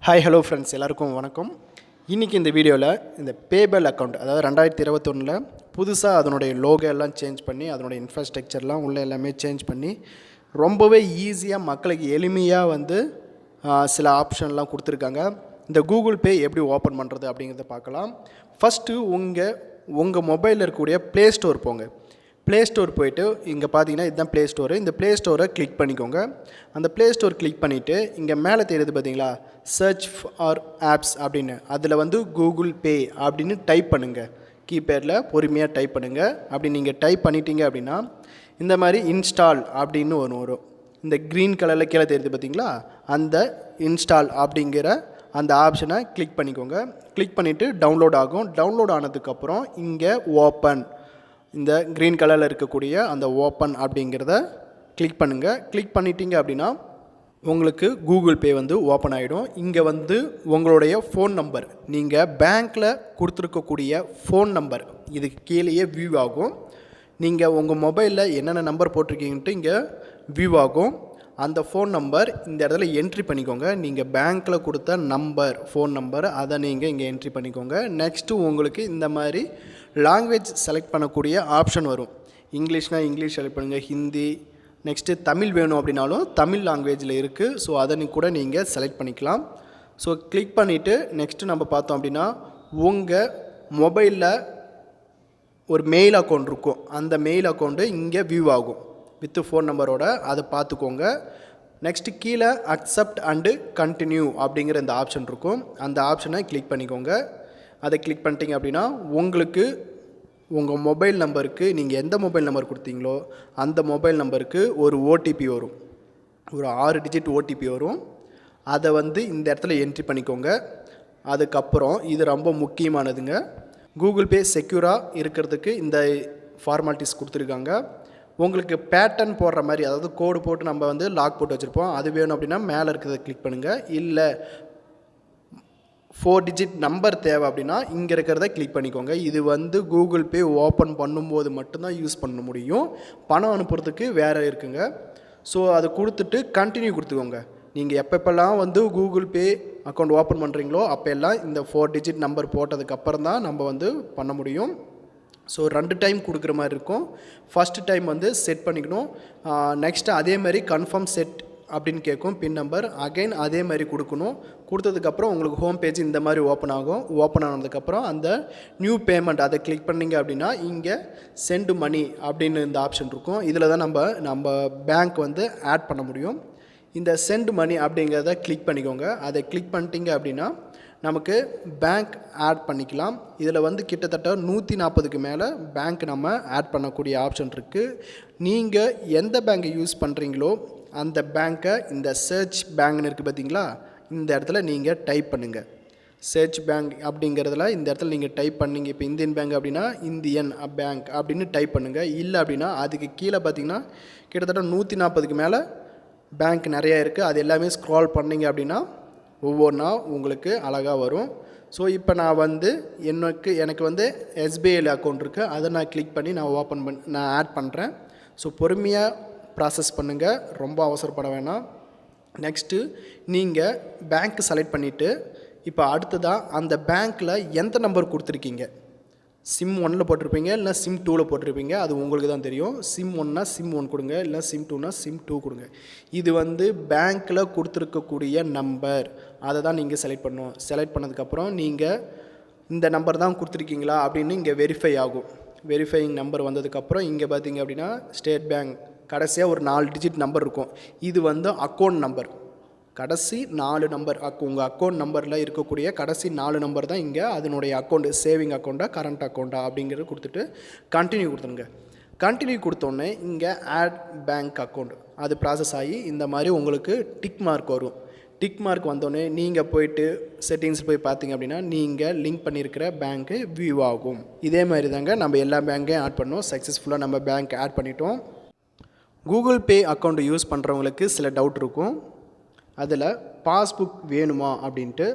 Hi hello friends, எல்லாருக்கும் வணக்கம். இன்றைக்கி இந்த வீடியோவில் இந்த பேபல் அக்கௌண்ட், அதாவது 2021 புதுசாக அதனுடைய லோகோ எல்லாம் சேஞ்ச் பண்ணி அதனுடைய இன்ஃப்ராஸ்ட்ரக்சர்லாம் உள்ளே எல்லாமே சேஞ்ச் பண்ணி ரொம்பவே ஈஸியாக மக்களுக்கு எளிமையாக சில ஆப்ஷன்லாம் கொடுத்துருக்காங்க. இந்த கூகுள் பே எப்படி ஓப்பன் பண்ணுறது அப்படிங்கிறத பார்க்கலாம். ஃபஸ்ட்டு உங்கள் மொபைலில் இருக்கக்கூடிய ப்ளே ஸ்டோர் போங்க. ப்ளே ஸ்டோர் போய்ட்டு இங்கே பார்த்தீங்கன்னா இதுதான் ப்ளே ஸ்டோரு. இந்த ப்ளே ஸ்டோரை கிளிக் பண்ணிக்கோங்க. அந்த ப்ளே ஸ்டோர் கிளிக் பண்ணிவிட்டு இங்கே மேலே தெரியுது பார்த்தீங்களா, சர்ச் ஃபார் ஆப்ஸ் அப்படின்னு. அதில் கூகுள் பே அப்படின்னு டைப் பண்ணுங்கள். கீபேடில் பொறுமையாக டைப் பண்ணுங்கள். அப்படி நீங்கள் டைப் பண்ணிட்டீங்க அப்படின்னா இந்த மாதிரி இன்ஸ்டால் அப்படின்னு ஒன்று வரும். இந்த க்ரீன் கலரில் கீழே தெரியுது பார்த்தீங்களா, அந்த இன்ஸ்டால் அப்படிங்கிற அந்த ஆப்ஷனை கிளிக் பண்ணிக்கோங்க. கிளிக் பண்ணிவிட்டு டவுன்லோட் ஆகும். டவுன்லோட் ஆனதுக்கப்புறம் இங்கே ஓப்பன், இந்த க்ரீன் கலரில் இருக்கக்கூடிய அந்த ஓப்பன் அப்படிங்கிறத கிளிக் பண்ணுங்கள். கிளிக் பண்ணிட்டீங்க அப்படின்னா உங்களுக்கு கூகுள் பே ஓப்பன் ஆகிடும். இங்கே உங்களுடைய ஃபோன் நம்பர், நீங்கள் பேங்க்கில் கொடுத்துருக்கக்கூடிய ஃபோன் நம்பர் இதுக்கு கீழேயே வியூ ஆகும். நீங்கள் உங்கள் மொபைலில் என்னென்ன நம்பர் போட்டிருக்கீங்கன்ட்டு இங்கே வியூ ஆகும். அந்த ஃபோன் நம்பர் இந்த இடத்துல என்ட்ரி பண்ணிக்கோங்க. நீங்கள் பேங்க்கில் கொடுத்த நம்பர், ஃபோன் நம்பர், அதை நீங்கள் இங்கே என்ட்ரி பண்ணிக்கோங்க. நெக்ஸ்ட்டு உங்களுக்கு இந்த மாதிரி லாங்குவேஜ் செலக்ட் பண்ணக்கூடிய ஆப்ஷன் வரும். இங்கிலீஷ்னால் இங்கிலீஷ் செலக்ட் பண்ணுங்கள், ஹிந்தி, நெக்ஸ்ட்டு தமிழ் வேணும் அப்படின்னாலும் தமிழ் லாங்குவேஜில் இருக்குது. ஸோ அதை கூட நீங்கள் செலக்ட் பண்ணிக்கலாம். ஸோ கிளிக் பண்ணிவிட்டு நெக்ஸ்ட்டு நம்ம பார்த்தோம் அப்படின்னா உங்கள் மொபைலில் ஒரு மெயில் அக்கௌண்ட் இருக்கும். அந்த மெயில் அக்கௌண்ட்டு இங்கே வியூ ஆகும் வித் ஃபோன் நம்பரோட. அதை பார்த்துக்கோங்க. நெக்ஸ்ட்டு கீழே அக்செப்ட் அண்டு கண்டினியூ அப்படிங்கிற இந்த ஆப்ஷன் இருக்கும். அந்த ஆப்ஷனை கிளிக் பண்ணிக்கோங்க. அதை கிளிக் பண்ணிட்டீங்க அப்படின்னா உங்களுக்கு உங்கள் மொபைல் நம்பருக்கு, நீங்கள் எந்த மொபைல் நம்பர் கொடுத்தீங்களோ அந்த மொபைல் நம்பருக்கு ஒரு ஓடிபி வரும். ஒரு 6 டிஜிட் ஓடிபி வரும். அதை இந்த இடத்துல என்ட்ரி பண்ணிக்கோங்க. அதுக்கப்புறம் இது ரொம்ப முக்கியமானதுங்க, கூகுள் பே செக்யூராக இருக்கிறதுக்கு இந்த ஃபார்மாலிட்டிஸ் கொடுத்துருக்காங்க. உங்களுக்கு பேட்டர்ன் போடுற மாதிரி, அதாவது கோடு போட்டு நம்ம லாக் போட்டு வச்சுருப்போம், அது வேணும் அப்படின்னா மேலே இருக்கிறத கிளிக் பண்ணுங்கள். இல்லை 4 டிஜிட் நம்பர் தேவை அப்படின்னா இங்கே இருக்கிறத கிளிக் பண்ணிக்கோங்க. இது கூகுள் பே ஓப்பன் பண்ணும்போது மட்டும்தான் யூஸ் பண்ண முடியும். பணம் அனுப்புறதுக்கு வேறு இருக்குங்க. ஸோ அதை கொடுத்துட்டு கண்டினியூ கொடுத்துக்கோங்க. நீங்கள் எப்பப்பெல்லாம் கூகுள் பே அக்கௌண்ட் ஓப்பன் பண்ணுறீங்களோ அப்போல்லாம் இந்த 4 டிஜிட் நம்பர் போட்டதுக்கப்புறம் தான் நம்ம பண்ண முடியும். ஸோ 2 டைம் கொடுக்குற மாதிரி இருக்கும். ஃபஸ்ட்டு டைம் செட் பண்ணிக்கணும். நெக்ஸ்ட்டு அதே மாதிரி கன்ஃபார்ம் செட் அப்படின்னு கேட்கும், பின் நம்பர் அகைன் அதே மாதிரி கொடுக்கணும். கொடுத்ததுக்கப்புறம் உங்களுக்கு ஹோம் பேஜ் இந்த மாதிரி ஓப்பன் ஆகும். ஓப்பன் ஆனதுக்கப்புறம் அந்த நியூ பேமெண்ட் அதை கிளிக் பண்ணிங்க அப்படின்னா இங்கே சென்ட் மணி அப்படின்னு இந்த ஆப்ஷன் இருக்கும். இதில் தான் நம்ம பேங்க் ஆட் பண்ண முடியும். இந்த சென்ட் மணி அப்படிங்கிறத கிளிக் பண்ணிக்கோங்க. அதை கிளிக் பண்ணிட்டீங்க அப்படின்னா நமக்கு பேங்க் ஆட் பண்ணிக்கலாம். இதில் கிட்டத்தட்ட 140க்கு மேலே பேங்க் நம்ம ஆட் பண்ணக்கூடிய ஆப்ஷன் இருக்குது. நீங்கள் எந்த பேங்க்கை யூஸ் பண்ணுறீங்களோ அந்த பேங்க்கை இந்த சர்ச் பேங்க்னு இருக்குது பார்த்தீங்களா, இந்த இடத்துல நீங்கள் டைப் பண்ணுங்கள். சர்ச் பேங்க் அப்படிங்கிறதுல இந்த இடத்துல நீங்கள் டைப் பண்ணிங்க. இப்போ இந்தியன் பேங்க் அப்படின்னா இந்தியன் பேங்க் அப்படின்னு டைப் பண்ணுங்கள். இல்லை அப்படின்னா அதுக்கு கீழே பார்த்தீங்கன்னா கிட்டத்தட்ட 140க்கு மேலே பேங்க் நிறையா இருக்குது. அது எல்லாமே ஸ்க்ரால் பண்ணிங்க அப்படின்னா ஒவ்வொன்றா உங்களுக்கு அழகாக வரும். ஸோ இப்போ நான் எனக்கு எஸ்பிஐயில் அக்கௌண்ட் இருக்குது. அதை நான் கிளிக் பண்ணி நான் ஆட் பண்ணுறேன். ஸோ பொறுமையாக ப்ராசஸ் பண்ணுங்கள், ரொம்ப அவசரப்பட வேணாம். நெக்ஸ்ட்டு நீங்கள் பேங்க் செலக்ட் பண்ணிவிட்டு இப்போ அடுத்ததாக அந்த பேங்க்கில் எந்த நம்பர் கொடுத்துருக்கீங்க, சிம் 1ல் போட்டிருப்பீங்க, இல்லை சிம் 2ல் போட்டிருப்பீங்க, அது உங்களுக்கு தான் தெரியும். சிம் 1னா சிம் 1 கொடுங்க, இல்லை சிம் 2னா சிம் 2 கொடுங்க. இது பேங்க்கில் கொடுத்துருக்கக்கூடிய நம்பர், அதை தான் நீங்கள் செலக்ட் பண்ணணும். செலக்ட் பண்ணதுக்கப்புறம் நீங்கள் இந்த நம்பர் தான் கொடுத்துருக்கீங்களா அப்படின்னு இங்கே வெரிஃபை ஆகும். வெரிஃபையிங் நம்பர் வந்ததுக்கப்புறம் இங்கே பார்த்தீங்க அப்படின்னா ஸ்டேட் பேங்க் கடைசியாக ஒரு 4 டிஜிட் நம்பர் இருக்கும். இது அக்கௌண்ட் நம்பர், கடைசி 4 நம்பர். உங்கள் அக்கௌண்ட் நம்பரில் இருக்கக்கூடிய கடைசி 4 நம்பர் தான் இங்கே அதனுடைய அக்கௌண்ட், சேவிங் அக்கௌண்ட்டா கரண்ட் அக்கௌண்ட்டா அப்படிங்கிறத கொடுத்துட்டு கண்டினியூ கொடுத்துருங்க. கண்டினியூ கொடுத்தோன்னே இங்கே ஆட் பேங்க் அக்கௌண்ட் அது ப்ராசஸ் ஆகி இந்த மாதிரி உங்களுக்கு டிக் மார்க் வரும். டிக் மார்க் வந்தோடனே நீங்கள் போய்ட்டு செட்டிங்ஸ் போய் பார்த்தீங்க அப்படின்னா நீங்கள் லிங்க் பண்ணியிருக்கிற பேங்க்கு வியூ ஆகும். இதே மாதிரி தாங்க நம்ம எல்லா பேங்க்கையும் ஆட் பண்ணோம். சக்ஸஸ்ஃபுல்லாக நம்ம பேங்க் ஆட் பண்ணிட்டோம். கூகுள் பே அக்கௌண்ட் யூஸ் பண்ணுறவங்களுக்கு சில டவுட் இருக்கும். அதில் பாஸ்புக் வேணுமா அப்படின்ட்டு.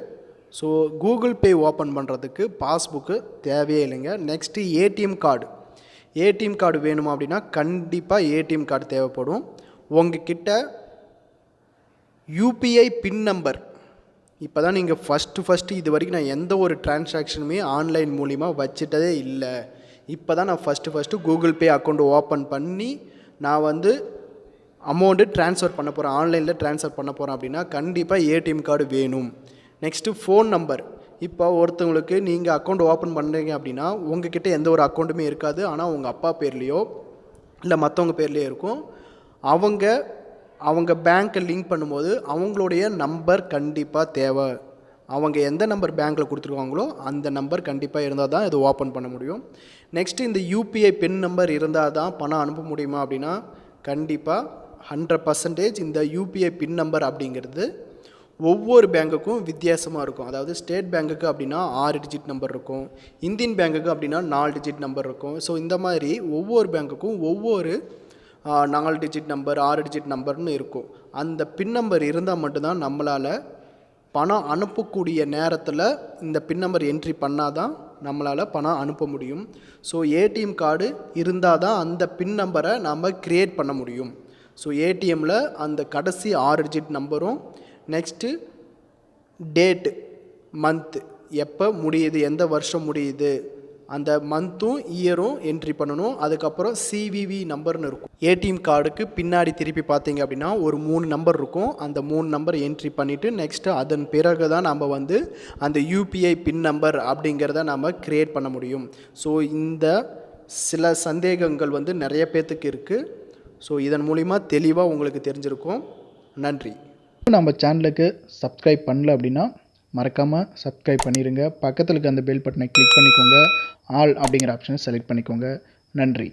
ஸோ கூகுள் பே ஓப்பன் பண்ணுறதுக்கு பாஸ்புக்கு தேவையே இல்லைங்க. நெக்ஸ்ட்டு ஏடிஎம் கார்டு வேணுமா அப்படின்னா கண்டிப்பாக ஏடிஎம் கார்டு தேவைப்படும். உங்கள் கிட்ட யூபிஐ பின் நம்பர் இப்போ தான் நீங்கள் ஃபஸ்ட்டு இது வரைக்கும் நான் எந்த ஒரு டிரான்சாக்ஷனுமே ஆன்லைன் மூலிமா வச்சிட்டதே இல்லை. இப்போ தான் நான் first Google Pay account open பண்ணி நான் வந்து அமௌண்ட்டு ட்ரான்ஸ்ஃபர் பண்ண போகிறேன், ஆன்லைனில் ட்ரான்ஸ்ஃபர் பண்ண போகிறேன் அப்படின்னா கண்டிப்பாக ஏடிஎம் கார்டு வேணும். Next phone number. இப்போ ஒருத்தவங்களுக்கு நீங்கள் அக்கௌண்ட் ஓப்பன் பண்ணுறீங்க அப்படின்னா உங்ககிட்ட எந்த ஒரு அக்கௌண்ட்டுமே இருக்காது, ஆனால் உங்கள் அப்பா பேர்லேயோ இல்லை மற்றவங்க பேர்லேயோ இருக்கும். அவங்க பேங்க்கை லிங்க் பண்ணும்போது அவங்களுடைய நம்பர் கண்டிப்பாக தேவை. அவங்க எந்த நம்பர் பேங்க்கில் கொடுத்துருக்காங்களோ அந்த நம்பர் கண்டிப்பாக இருந்தால் தான் இது ஓப்பன் பண்ண முடியும். நெக்ஸ்ட்டு இந்த யூபிஐ பின் நம்பர் இருந்தால் தான் பணம் அனுப்ப முடியுமா அப்படின்னா கண்டிப்பாக 100% இந்த யூபிஐ பின் நம்பர் அப்படிங்கிறது ஒவ்வொரு பேங்க்குக்கும் வித்தியாசமாக இருக்கும். அதாவது ஸ்டேட் பேங்க்குக்கு அப்படின்னா 6 டிஜிட் நம்பர் இருக்கும், இந்தியன் பேங்க்குக்கு அப்படின்னா 4 டிஜிட் நம்பர் இருக்கும். ஸோ இந்த மாதிரி ஒவ்வொரு பேங்க்குக்கும் ஒவ்வொரு 4 டிஜிட் நம்பர் 6 டிஜிட் நம்பர்னு இருக்கும். அந்த பின் நம்பர் இருந்தால் மட்டும்தான் நம்மளால் பணம் அனுப்பக்கூடிய நேரத்தில் இந்த பின் நம்பர் என்ட்ரி பண்ணால் தான் நம்மளால் பணம் அனுப்ப முடியும். ஸோ ஏடிஎம் கார்டு இருந்தால் தான் அந்த பின் நம்பரை நம்ம க்ரியேட் பண்ண முடியும். ஸோ ஏடிஎம்மில் அந்த கடைசி 6 டிஜிட் நம்பரும் நெக்ஸ்ட்டு டேட்டு மந்த்து எப்போ முடியுது, எந்த வருஷம் முடியுது, அந்த மந்த்தும் இயரும் என்ட்ரி பண்ணணும். அதுக்கப்புறம் சிவிவி நம்பர்னு இருக்கும். ஏடிஎம் கார்டுக்கு பின்னாடி திருப்பி பார்த்தீங்க அப்படின்னா ஒரு 3 நம்பர் இருக்கும். அந்த 3 நம்பர் என்ட்ரி பண்ணிவிட்டு நெக்ஸ்ட்டு அதன் பிறகு தான் நம்ம வந்து அந்த யூபிஐ பின் நம்பர் அப்படிங்கிறத நம்ம க்ரியேட் பண்ண முடியும். ஸோ இந்த சில சந்தேகங்கள் வந்து நிறைய பேர்த்துக்கு இருக்குது. ஸோ இதன் மூலிமா தெளிவாக உங்களுக்கு தெரிஞ்சிருக்கும். நன்றி. நம்ம சேனலுக்கு சப்ஸ்கிரைப் பண்ணல அப்படின்னா மறக்காமல் சப்ஸ்கிரைப் பண்ணிடுங்க. பக்கத்தில் இருக்க அந்த பெல் பட்டனை கிளிக் பண்ணிக்கோங்க. ஆல் அப்படிங்கிற ஆப்ஷனை செலக்ட் பண்ணிக்கோங்க. நன்றி.